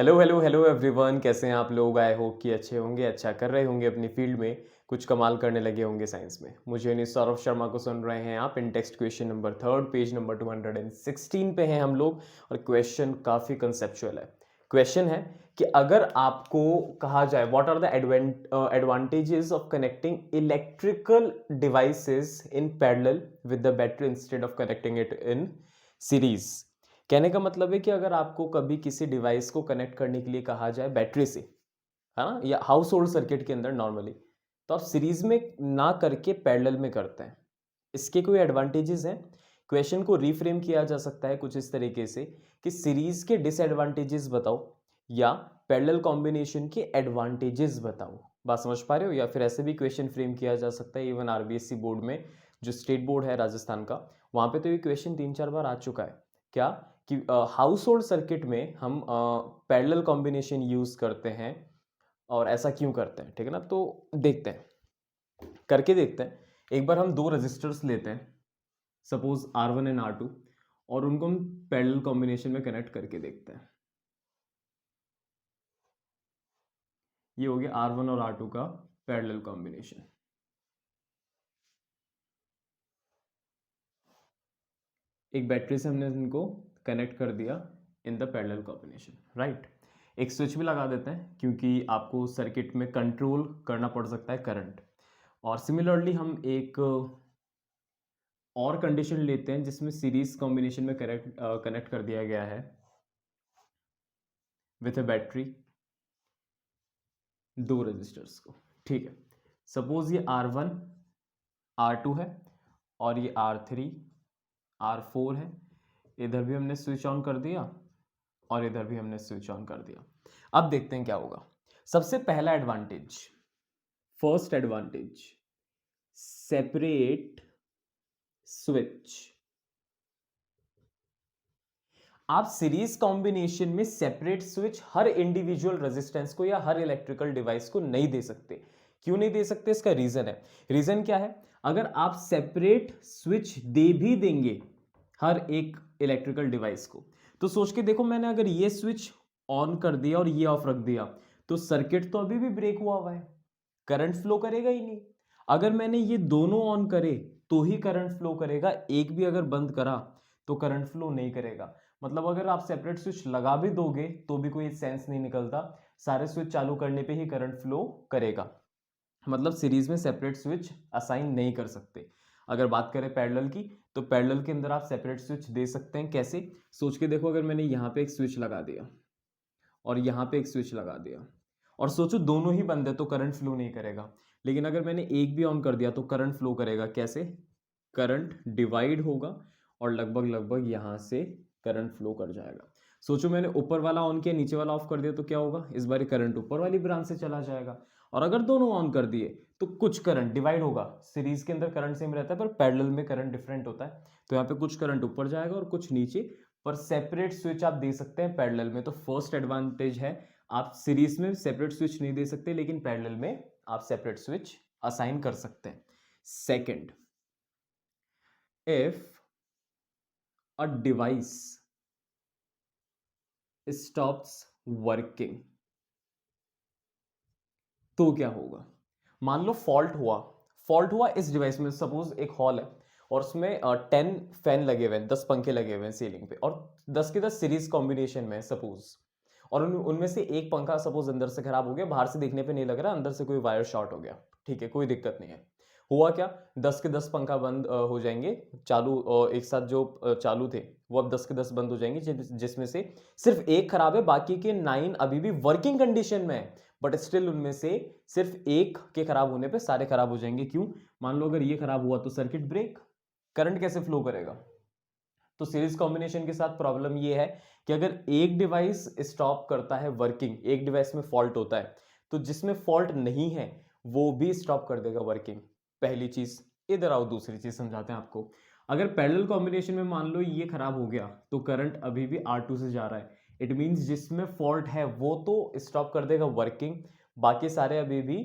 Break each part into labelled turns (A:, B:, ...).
A: Hello hello hello everyone, कैसे हैं आप लोग। आई होप कि अच्छे होंगे, अच्छा कर रहे होंगे अपनी फील्ड में, कुछ कमाल करने लगे होंगे साइंस में। मुझे यानी सौरभ शर्मा को सुन रहे हैं आप। In text question number third, page number 216 पे हैं हम लोग। और क्वेश्चन काफ़ी कंसेप्चुअल है। क्वेश्चन है कि अगर आपको कहा जाए what are the advantages of connecting electrical devices in parallel with the battery instead of connecting it in series. कहने का मतलब है कि अगर आपको कभी किसी डिवाइस को कनेक्ट करने के लिए कहा जाए बैटरी से, है ना, या हाउस होल्ड सर्किट के अंदर नॉर्मली, तो आप सीरीज में ना करके पैरेलल में करते हैं। इसके कोई एडवांटेजेस हैं? क्वेश्चन को रीफ्रेम किया जा सकता है कुछ इस तरीके से कि सीरीज के डिसएडवांटेजेस बताओ या पैरेलल कॉम्बिनेशन के एडवांटेजेस बताओ। बात समझ पा रहे हो? या फिर ऐसे भी क्वेश्चन फ्रेम किया जा सकता है। इवन आरबीएससी बोर्ड में, जो स्टेट बोर्ड है राजस्थान का, वहां पे तो ये क्वेश्चन 3-4 बार आ चुका है। क्या कि हाउस होल्ड सर्किट में हम पैरेलल कॉम्बिनेशन यूज करते हैं और ऐसा क्यों करते हैं, ठीक है ना। तो देखते हैं, करके देखते हैं। एक बार हम दो रेजिस्टर्स लेते हैं, सपोज R1 एंड R2, और उनको हम पैरेलल कॉम्बिनेशन में कनेक्ट करके देखते हैं। ये हो गया R1 और R2 का पैरेलल कॉम्बिनेशन। एक बैटरी से हमने इनको कनेक्ट कर दिया in the parallel combination, right. एक स्विच भी लगा देते हैं क्योंकि आपको सर्किट में कंट्रोल करना पड़ सकता है करंट। और सिमिलरली हम एक और कंडीशन लेते हैं जिसमें सीरीज कॉम्बिनेशन में कनेक्ट कर दिया गया है विथ ए बैटरी, दो रेजिस्टर्स को। ठीक है, सपोज ये R1 R2 है और ये R3 R4 है। इधर भी हमने स्विच ऑन कर दिया और इधर भी हमने स्विच ऑन कर दिया। अब देखते हैं क्या होगा। सबसे पहला advantage, first advantage, separate switch. आप सीरीज कॉम्बिनेशन में सेपरेट स्विच हर इंडिविजुअल रेजिस्टेंस को या हर इलेक्ट्रिकल डिवाइस को नहीं दे सकते। क्यों नहीं दे सकते? इसका रीजन है। रीजन क्या है? अगर आप सेपरेट स्विच दे भी देंगे हर एक इलेक्ट्रिकल डिवाइस को, तो सोच के देखो, मैंने अगर ये स्विच ऑन कर दिया और ये ऑफ रख दिया, तो सर्किट तो अभी भी ब्रेक हुआ हुआ है, करंट फ्लो करेगा ही नहीं। अगर मैंने ये दोनों ऑन करे तो ही करंट फ्लो करेगा, एक भी अगर बंद करा तो करंट फ्लो नहीं करेगा। मतलब अगर आप सेपरेट स्विच लगा भी दोगे तो भी कोई सेंस नहीं निकलता, सारे स्विच चालू करने पे ही करंट फ्लो करेगा। मतलब सीरीज में सेपरेट स्विच असाइन नहीं कर सकते। अगर बात करें पैरेलल की, तो पैरेलल के अंदर आप सेपरेट स्विच दे सकते हैं। कैसे? सोच के देखो, अगर मैंने यहाँ पे एक स्विच लगा दिया और यहाँ पे एक स्विच लगा दिया, और सोचो दोनों ही बंद है तो करंट फ्लो नहीं करेगा। लेकिन अगर मैंने एक भी ऑन कर दिया तो करंट फ्लो करेगा। कैसे? करंट डिवाइड होगा और लगभग लगभग यहाँ से करंट फ्लो कर जाएगा। सोचो मैंने ऊपर वाला ऑन किया, नीचे वाला ऑफ कर दिया, तो क्या होगा? इस बार करंट ऊपर वाली ब्रांच से चला जाएगा। और अगर दोनों ऑन कर दिए तो कुछ करंट डिवाइड होगा। सीरीज के अंदर करंट सेम रहता है पर पैरेलल में करंट डिफरेंट होता है, तो यहाँ पे कुछ करंट ऊपर जाएगा और कुछ नीचे। पर सेपरेट स्विच आप दे सकते हैं पैरेलल में। तो फर्स्ट एडवांटेज है, आप सीरीज में सेपरेट स्विच नहीं दे सकते, लेकिन पैरेलल में आप सेपरेट स्विच असाइन कर सकते हैं। Second, if a device stops working, तो क्या होगा? मान लो फॉल्ट हुआ इस डिवाइस में। सपोज एक हॉल है और उसमें 10 फैन लगे हुए हैं, 10 पंखे लगे हुए हैं सीलिंग पे, और 10 के 10 सीरीज कॉम्बिनेशन में सपोज। और उनमें से एक पंखा सपोज अंदर से खराब हो गया, बाहर से देखने पे नहीं लग रहा, अंदर से कोई वायर शॉर्ट हो गया। ठीक है, कोई दिक्कत नहीं है। हुआ क्या? 10 के 10 पंखा बंद हो जाएंगे। चालू एक साथ जो चालू थे वो अब 10 के 10 बंद हो जाएंगे, जिसमें से सिर्फ एक खराब है, बाकी के 9 अभी भी वर्किंग कंडीशन में है। बट स्टिल उनमें से सिर्फ एक के खराब होने पे सारे खराब हो जाएंगे। क्यों? मान लो अगर ये खराब हुआ तो सर्किट ब्रेक, करंट कैसे फ्लो करेगा? तो सीरीज कॉम्बिनेशन के साथ प्रॉब्लम ये है कि अगर एक डिवाइस स्टॉप करता है वर्किंग, एक डिवाइस में फॉल्ट होता है, तो जिसमें फॉल्ट नहीं है वो भी स्टॉप कर देगा वर्किंग। पहली चीज। इधर आओ, दूसरी चीज समझाते हैं आपको। अगर पैरेलल कॉम्बिनेशन में मान लो ये खराब हो गया तो करंट अभी भी R2 से जा रहा है। इट मींस जिसमें फॉल्ट है वो तो स्टॉप कर देगा वर्किंग, बाकी सारे अभी भी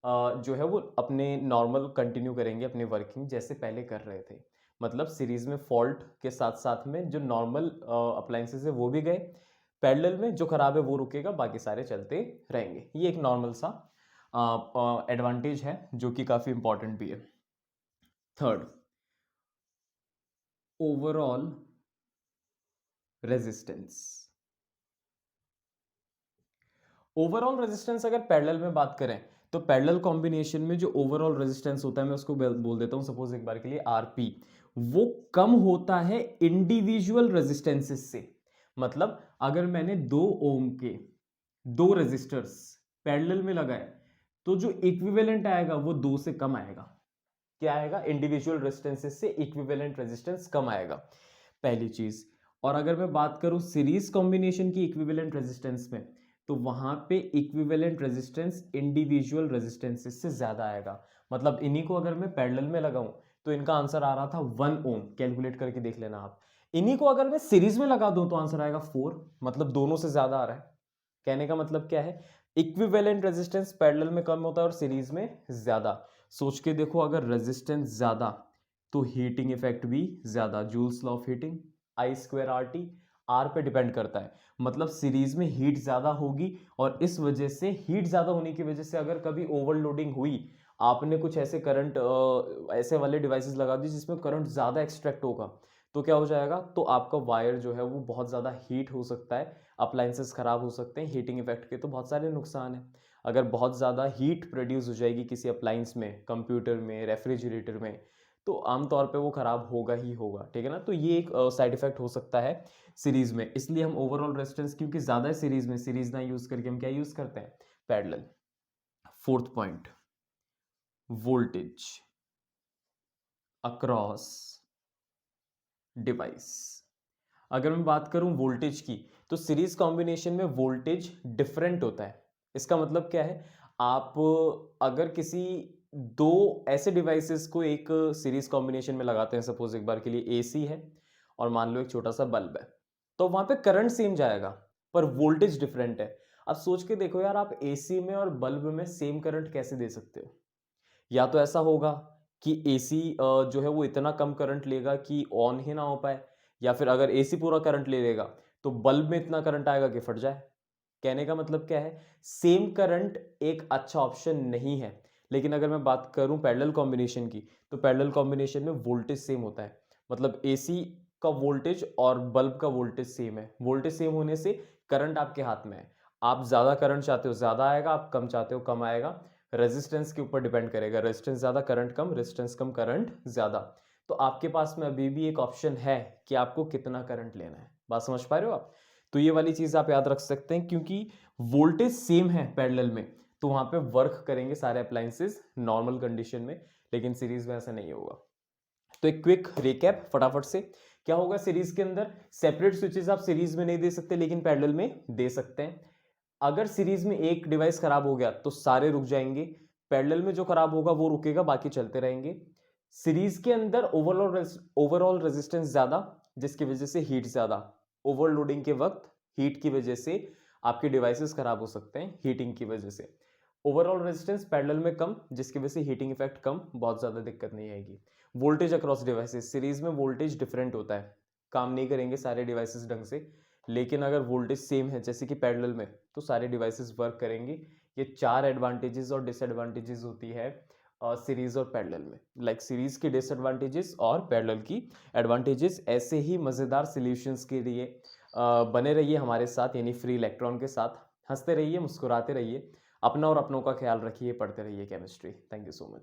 A: जो है वो अपने नॉर्मल कंटिन्यू करेंगे अपनी वर्किंग जैसे पहले कर रहे थे। मतलब सीरीज में फॉल्ट के साथ साथ में जो नॉर्मल अप्लायंसेस है वो भी गए, पैरेलल में जो खराब है वो रुकेगा, बाकी सारे चलते रहेंगे। ये एक नॉर्मल सा एडवांटेज है जो कि काफी इंपॉर्टेंट भी है। Third, overall resistance. Overall resistance अगर पैरेलल में बात करें तो पैरेलल कॉम्बिनेशन में जो ओवरऑल रेजिस्टेंस होता है, मैं उसको बोल देता हूं सपोज एक बार के लिए आरपी, वो कम होता है इंडिविजुअल रेजिस्टेंसेस से। मतलब अगर मैंने 2 ओम के 2 रेजिस्टर्स पैरेलल में लगाए तो जो इक्विवेलेंट आएगा वो 2 से कम आएगा। क्या आएगा? इंडिविजुअल रेजिस्टेंसेस से इक्विवेलेंट रेजिस्टेंस कम आएगा, पहली चीज। और अगर मैं बात करूं सीरीज कॉम्बिनेशन की इक्विवेलेंट रेजिस्टेंस में, तो वहां पे इक्विवेलेंट रेजिस्टेंस इंडिविजुअल रेजिस्टेंसेस से ज्यादा आएगा। मतलब इन्हीं को अगर मैं पैरेलल में लगाऊं तो इनका आंसर आ रहा था 1 ओम, कैलकुलेट करके देख लेना आप। इन्हीं को अगर मैं सीरीज में लगा दूं तो आंसर आएगा 4, मतलब दोनों से ज्यादा आ रहा है। कहने का मतलब क्या है? इक्विवेलेंट रेजिस्टेंस पैरेलल में कम होता है और सीरीज में ज्यादा। सोच के देखो, अगर रेजिस्टेंस ज्यादा तो हीटिंग इफेक्ट भी ज्यादा। Joule's law of heating, I square R T, R पे डिपेंड करता है। मतलब सीरीज में हीट ज्यादा होगी और इस वजह से हीट ज्यादा होने की वजह से अगर कभी ओवरलोडिंग हुई, आपने कुछ ऐसे करंट ऐसे वाले डिवाइसेस लगा दी जिसमें करंट ज्यादा एक्सट्रैक्ट होगा, तो क्या हो जाएगा? तो आपका वायर जो है वो बहुत ज्यादा हीट हो सकता है, अप्लायंसेस खराब हो सकते हैं। हीटिंग इफेक्ट के तो बहुत सारे नुकसान हैं। अगर बहुत ज़्यादा हीट प्रोड्यूस हो जाएगी किसी अप्लायंस में, कंप्यूटर में, रेफ्रिजरेटर में, तो आमतौर पे वो खराब होगा ही होगा। ठीक है ना? तो ये एक साइड इफेक्ट हो सकता है सीरीज में। इसलिए हम ओवरऑल रेजिस्टेंस क्योंकि ज़्यादा है सीरीज में, सीरीज ना यूज़ करके हम क्या यूज़ करते हैं? Parallel. Fourth point, voltage across device. अगर मैं बात करूं वोल्टेज की, तो सीरीज कॉम्बिनेशन में वोल्टेज डिफरेंट होता है। इसका मतलब क्या है? आप अगर किसी 2 ऐसे डिवाइसेस को एक सीरीज कॉम्बिनेशन में लगाते हैं, सपोज एक बार के लिए एसी है और मान लो एक छोटा सा बल्ब है, तो वहां पे करंट सेम जाएगा पर वोल्टेज डिफरेंट है। अब सोच के देखो यार, आप एसी में और बल्ब में सेम करंट कैसे दे सकते हो? या तो ऐसा होगा कि एसी जो है वो इतना कम करंट लेगा कि ऑन ही ना हो पाए, या फिर अगर एसी पूरा करंट ले लेगा तो बल्ब में इतना करंट आएगा कि फट जाए। कहने का मतलब क्या है? सेम करंट एक अच्छा ऑप्शन नहीं है। लेकिन अगर मैं बात करूं पैरेलल कॉम्बिनेशन की, तो पैरेलल कॉम्बिनेशन में वोल्टेज सेम होता है। मतलब एसी का वोल्टेज और बल्ब का वोल्टेज सेम है। वोल्टेज सेम होने से करंट आपके हाथ में है। आप ज्यादा करंट चाहते हो ज्यादा आएगा, आप कम चाहते हो कम आएगा। रेजिस्टेंस के ऊपर डिपेंड करेगा, रेजिस्टेंस ज्यादा करंट कम, रेजिस्टेंस कम करंट ज्यादा। तो आपके पास में अभी भी एक ऑप्शन है कि आपको कितना करंट लेना है। बात समझ पा रहे हो आप? तो ये वाली चीज आप याद रख सकते हैं, क्योंकि वोल्टेज सेम है पैरेलल में, तो वहां पे वर्क करेंगे सारे अप्लायंसेस नॉर्मल कंडीशन में, लेकिन सीरीज में ऐसा नहीं होगा। तो एक क्विक रिकैप फटाफट से, क्या होगा सीरीज के अंदर? सेपरेट स्विचेस आप सीरीज में नहीं दे सकते लेकिन पैरेलल में दे सकते हैं। अगर सीरीज में एक डिवाइस खराब हो गया तो सारे रुक जाएंगे, पैरेलल में जो खराब होगा वो रुकेगा, बाकी चलते रहेंगे। सीरीज के अंदर ओवरऑल रेजिस्टेंस ज्यादा, जिसकी वजह से हीट ज्यादा। ओवरलोडिंग के वक्त हीट की वजह से आपके डिवाइसेस खराब हो सकते हैं, हीटिंग की वजह से। ओवरऑल रेजिस्टेंस पैरेलल में कम, जिसकी वजह से हीटिंग इफेक्ट कम, बहुत ज्यादा दिक्कत नहीं आएगी। वोल्टेज अक्रॉस डिवाइसेस, सीरीज में वोल्टेज डिफरेंट होता है, काम नहीं करेंगे सारे डिवाइसेस ढंग से। लेकिन अगर वोल्टेज सेम है जैसे कि पैरेलल में, तो सारे डिवाइसेस वर्क करेंगे। ये 4 एडवांटेजेस और डिसएडवांटेजेस होती है सीरीज और पैरेलल में। लाइक सीरीज की डिसएडवांटेजेस और पैरेलल की एडवांटेजेस। ऐसे ही मजेदार सॉल्यूशंस के लिए बने रहिए हमारे साथ, यानी फ्री इलेक्ट्रॉन के साथ। हंसते रहिए, मुस्कुराते रहिए, अपना और अपनों का ख्याल रखिए, पढ़ते रहिए chemistry. Thank you so much.